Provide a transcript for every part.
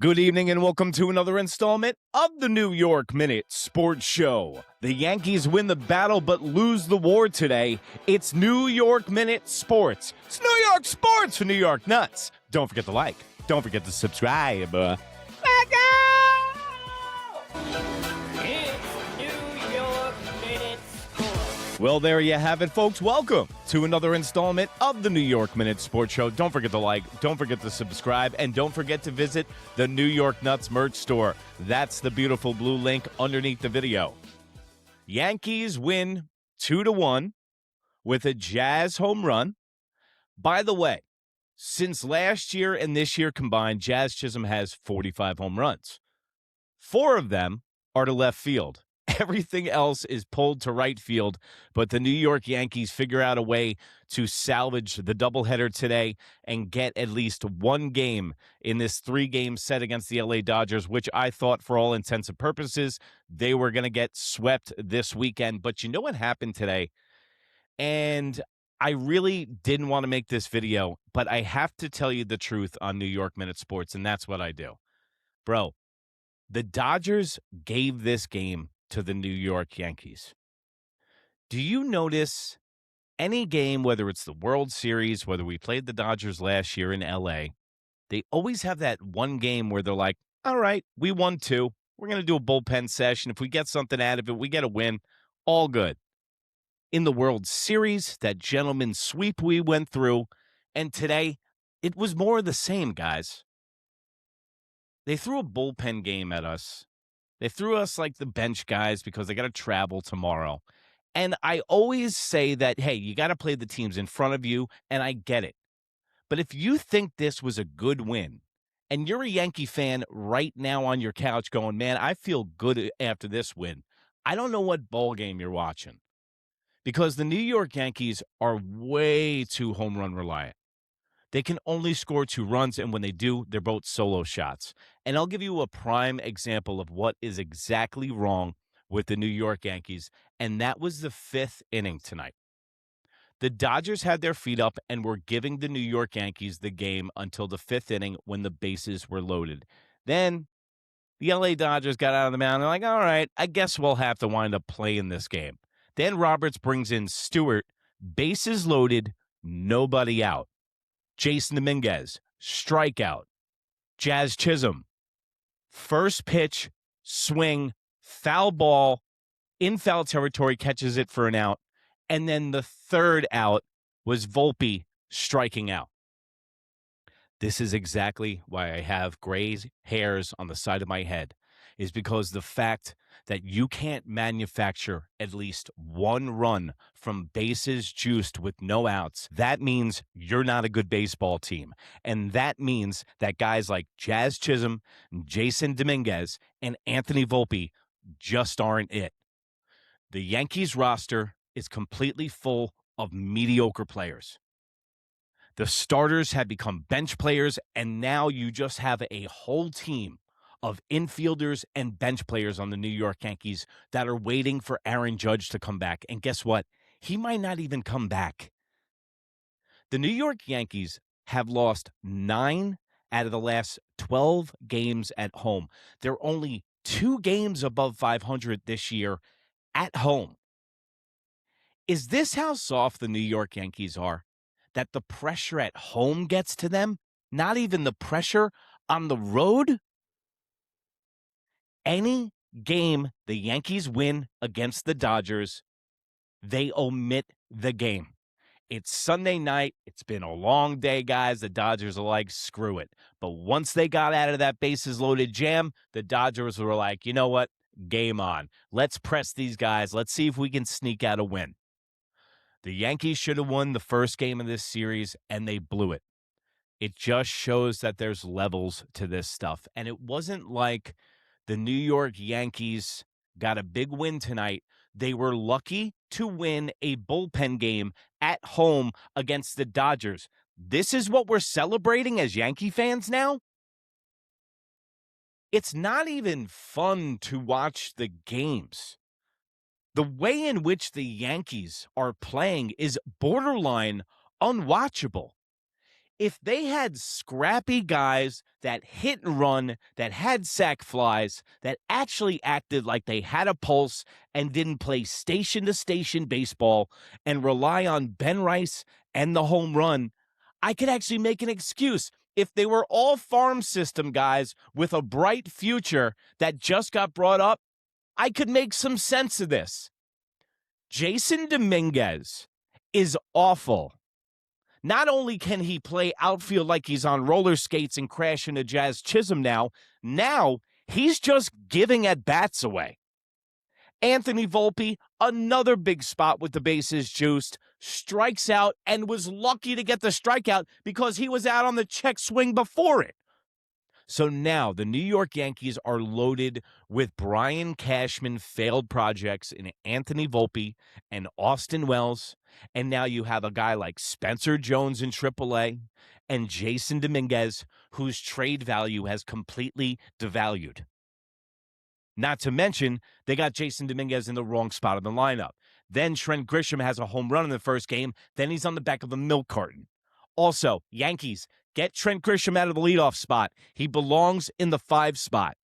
Good evening and welcome to another installment of the New York Minute Sports Show. The Yankees win the battle but lose the war today. It's New York Minute Sports. It's New York Sports for New York Nuts. Don't forget to like. Don't forget to subscribe. Let's go! It's New York Minute Sports. Well, there you have it, folks. Welcome to another installment of the New York Minute Sports Show. Don't forget to like, don't forget to subscribe, and don't forget to visit the New York Nuts merch store. That's the beautiful blue link underneath the video. Yankees win 2-1 with a Jazz home run. By the way, since last year and this year combined, Jazz Chisholm has 45 home runs. 4 of them are to left field. Everything else is pulled to right field, but the New York Yankees figure out a way to salvage the doubleheader today and get at least one game in this 3-game set against the LA Dodgers, which I thought for all intents and purposes, they were going to get swept this weekend. But you know what happened today? And I really didn't want to make this video, but I have to tell you the truth on New York Minute Sports, and that's what I do. Bro, the Dodgers gave this game to the New York Yankees. Do you notice any game, whether it's the World Series, whether we played the Dodgers last year in LA, they always have that one game where they're like, all right, we won 2. We're going to do a bullpen session. If we get something out of it, we get a win. All good. In the World Series, that gentleman's sweep we went through, and today, it was more of the same, guys. They threw a bullpen game at us. They threw us like the bench guys because they got to travel tomorrow. And I always say that, hey, you got to play the teams in front of you, and I get it. But if you think this was a good win, and you're a Yankee fan right now on your couch going, man, I feel good after this win, I don't know what ball game you're watching. Because the New York Yankees are way too home run reliant. They can only score 2 runs, and when they do, they're both solo shots. And I'll give you a prime example of what is exactly wrong with the New York Yankees, and that was the 5th inning tonight. The Dodgers had their feet up and were giving the New York Yankees the game until the 5th inning when the bases were loaded. Then the LA Dodgers got out of the mound. They're like, all right, I guess we'll have to wind up playing this game. Then Roberts brings in Stewart, bases loaded, nobody out. Jason Domínguez, strikeout. Jazz Chisholm, first pitch, swing, foul ball, in foul territory, catches it for an out. And then the 3rd out was Volpe striking out. This is exactly why I have gray hairs on the side of my head, is because the fact that you can't manufacture at least 1 run from bases juiced with no outs, that means you're not a good baseball team. And that means that guys like Jazz Chisholm, Jason Domínguez, and Anthony Volpe just aren't it. The Yankees roster is completely full of mediocre players. The starters have become bench players, and now you just have a whole team of infielders and bench players on the New York Yankees that are waiting for Aaron Judge to come back. And guess what? He might not even come back. The New York Yankees have lost 9 out of the last 12 games at home. They're only 2 games above 500 this year at home. Is this how soft the New York Yankees are? That the pressure at home gets to them? Not even the pressure on the road? Any game the Yankees win against the Dodgers, they omit the game. It's Sunday night. It's been a long day, guys. The Dodgers are like, screw it. But once they got out of that bases loaded jam, the Dodgers were like, you know what? Game on. Let's press these guys. Let's see if we can sneak out a win. The Yankees should have won the first game of this series, and they blew it. It just shows that there's levels to this stuff. And it wasn't like the New York Yankees got a big win tonight. They were lucky to win a bullpen game at home against the Dodgers. This is what we're celebrating as Yankee fans now? It's not even fun to watch the games. The way in which the Yankees are playing is borderline unwatchable. If they had scrappy guys that hit and run, that had sac flies, that actually acted like they had a pulse and didn't play station-to-station baseball and rely on Ben Rice and the home run, I could actually make an excuse. If they were all farm system guys with a bright future that just got brought up, I could make some sense of this. Jason Domínguez is awful. Not only can he play outfield like he's on roller skates and crash into Jazz Chisholm now he's just giving at-bats away. Anthony Volpe, another big spot with the bases juiced, strikes out and was lucky to get the strikeout because he was out on the check swing before it. So now the New York Yankees are loaded with Brian Cashman failed projects in Anthony Volpe and Austin Wells. And now you have a guy like Spencer Jones in AAA and Jason Domínguez, whose trade value has completely devalued. Not to mention, they got Jason Domínguez in the wrong spot of the lineup. Then Trent Grisham has a home run in the first game. Then he's on the back of a milk carton. Also, Yankees, get Trent Grisham out of the leadoff spot. He belongs in the 5 spot.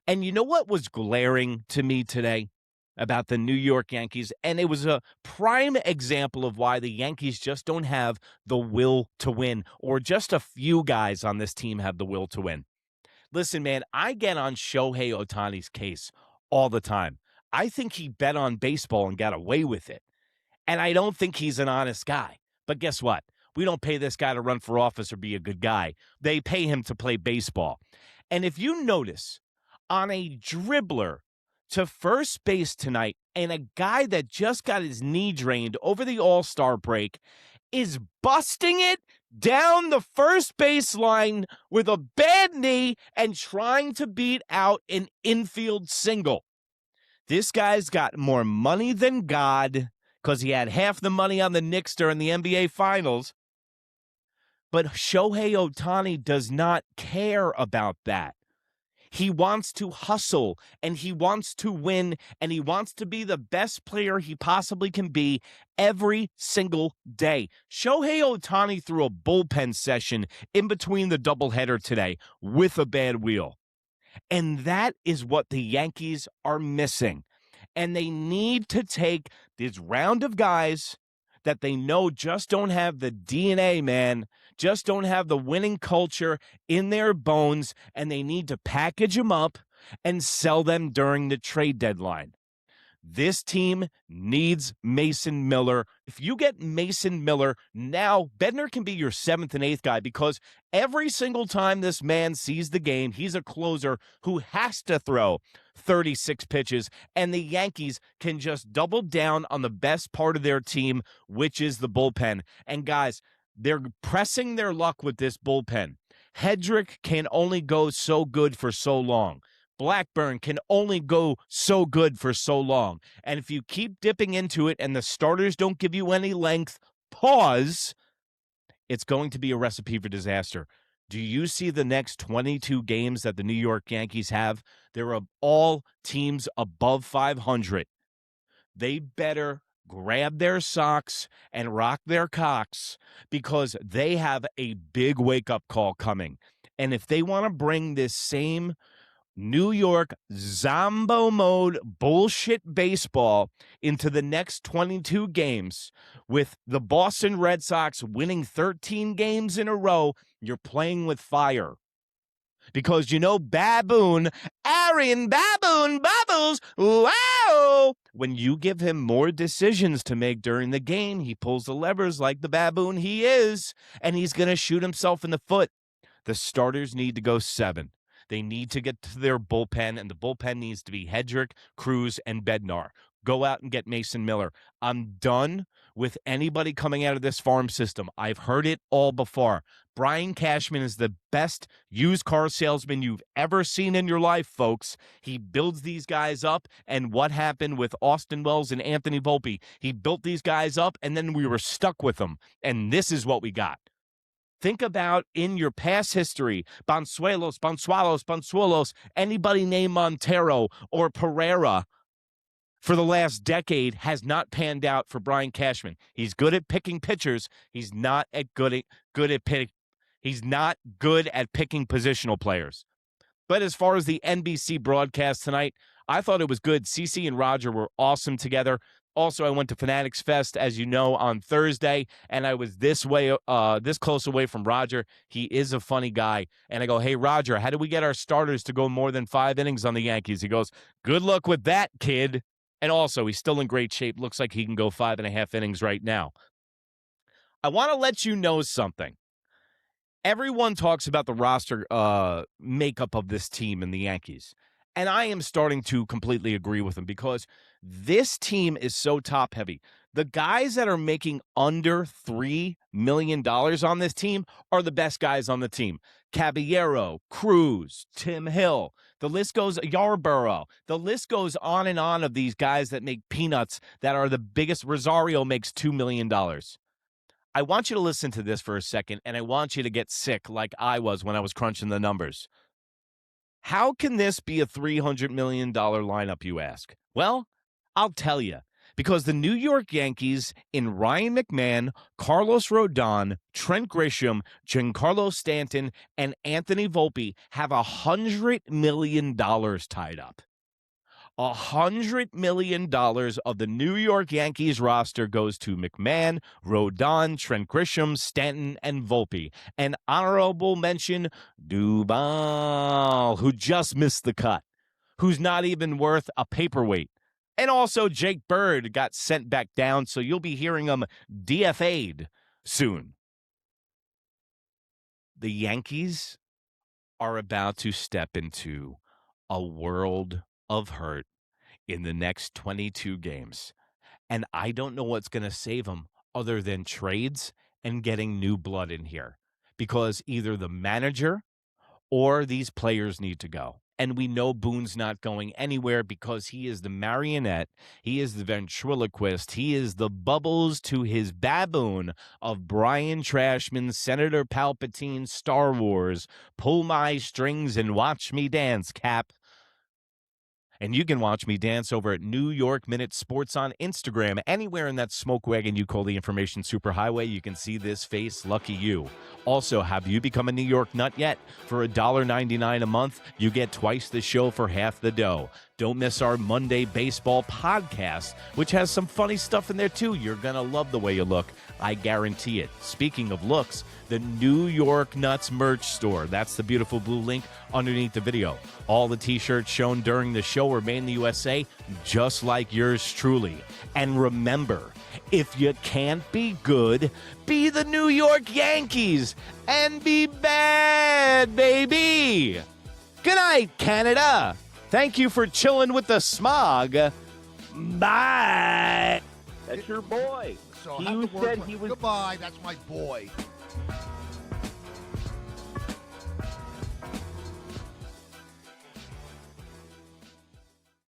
And you know what was glaring to me today about the New York Yankees? And it was a prime example of why the Yankees just don't have the will to win, or just a few guys on this team have the will to win. Listen, man, I get on Shohei Ohtani's case all the time. I think he bet on baseball and got away with it. And I don't think he's an honest guy. But guess what? We don't pay this guy to run for office or be a good guy. They pay him to play baseball. And if you notice, on a dribbler to first base tonight, and a guy that just got his knee drained over the All-Star break is busting it down the first baseline with a bad knee and trying to beat out an infield single. This guy's got more money than God because he had half the money on the Knicks during the NBA Finals. But Shohei Ohtani does not care about that. He wants to hustle, and he wants to win, and he wants to be the best player he possibly can be every single day. Shohei Ohtani threw a bullpen session in between the doubleheader today with a bad wheel. And that is what the Yankees are missing. And they need to take this round of guys that they know just don't have the DNA, man, just don't have the winning culture in their bones, and they need to package them up and sell them during the trade deadline. This team needs Mason Miller. If you get Mason Miller, now Bednar can be your 7th and 8th guy, because every single time this man sees the game, he's a closer who has to throw 36 pitches, and the Yankees can just double down on the best part of their team, which is the bullpen. And guys, they're pressing their luck with this bullpen. Hedrick can only go so good for so long. Blackburn can only go so good for so long. And if you keep dipping into it and the starters don't give you any length, pause, it's going to be a recipe for disaster. Do you see the next 22 games that the New York Yankees have? They're all teams above 500. They better grab their socks and rock their cocks, because they have a big wake-up call coming. And if they want to bring this same New York Zombo mode bullshit baseball into the next 22 games, with the Boston Red Sox winning 13 games in a row, you're playing with fire. Because you know Baboon, Aaron Baboon Bubbles, wow! When you give him more decisions to make during the game, he pulls the levers like the baboon he is, and he's going to shoot himself in the foot. The starters need to go 7. They need to get to their bullpen, and the bullpen needs to be Hedrick, Cruz, and Bednar. Go out and get Mason Miller. I'm done with anybody coming out of this farm system. I've heard it all before. Brian Cashman is the best used car salesman you've ever seen in your life, folks. He builds these guys up, and what happened with Austin Wells and Anthony Volpe? He built these guys up, and then we were stuck with them, and this is what we got. Think about in your past history, Bonsuelos, anybody named Montero or Pereira for the last decade has not panned out for Brian Cashman. He's good at picking pitchers. He's not good at He's not good at picking positional players. But as far as the NBC broadcast tonight, I thought it was good. CeCe and Roger were awesome together. Also, I went to Fanatics Fest, as you know, on Thursday, and I was this close away from Roger. He is a funny guy. And I go, hey, Roger, how do we get our starters to go more than 5 innings on the Yankees? He goes, good luck with that, kid. And also, he's still in great shape. Looks like he can go 5.5 innings right now. I want to let you know something. Everyone talks about the roster makeup of this team in the Yankees. And I am starting to completely agree with them because this team is so top-heavy. The guys that are making under $3 million on this team are the best guys on the team. Caballero, Cruz, Tim Hill, the list goes, Yarborough. The list goes on and on of these guys that make peanuts that are the biggest. Rosario makes $2 million. I want you to listen to this for a second, and I want you to get sick like I was when I was crunching the numbers. How can this be a $300 million lineup, you ask? Well, I'll tell you. Because the New York Yankees in Ryan McMahon, Carlos Rodon, Trent Grisham, Giancarlo Stanton, and Anthony Volpe have $100 million tied up. $100 million of the New York Yankees roster goes to McMahon, Rodon, Trent Grisham, Stanton, and Volpe. An honorable mention, Dubal, who just missed the cut, who's not even worth a paperweight. And also Jake Bird got sent back down, so you'll be hearing him DFA'd soon. The Yankees are about to step into a world of hurt in the next 22 games. And I don't know what's going to save them other than trades and getting new blood in here. Because either the manager or these players need to go. And we know Boone's not going anywhere because he is the marionette. He is the ventriloquist. He is the bubbles to his baboon of Brian Cashman, Senator Palpatine, Star Wars. Pull my strings and watch me dance, Cap. And you can watch me dance over at New York Minute Sports on Instagram. Anywhere in that smoke wagon you call the information superhighway, you can see this face. Lucky you. Also, have you become a New York nut yet? For $1.99 a month, you get twice the show for half the dough. Don't miss our Monday Baseball podcast, which has some funny stuff in there, too. You're going to love the way you look. I guarantee it. Speaking of looks, the New York Nuts merch store. That's the beautiful blue link underneath the video. All the T-shirts shown during the show are made in the USA, just like yours truly. And remember, if you can't be good, be the New York Yankees and be bad, baby. Good night, Canada. Thank you for chilling with the smog. Bye. That's your boy. So You said he was. Goodbye. That's my boy.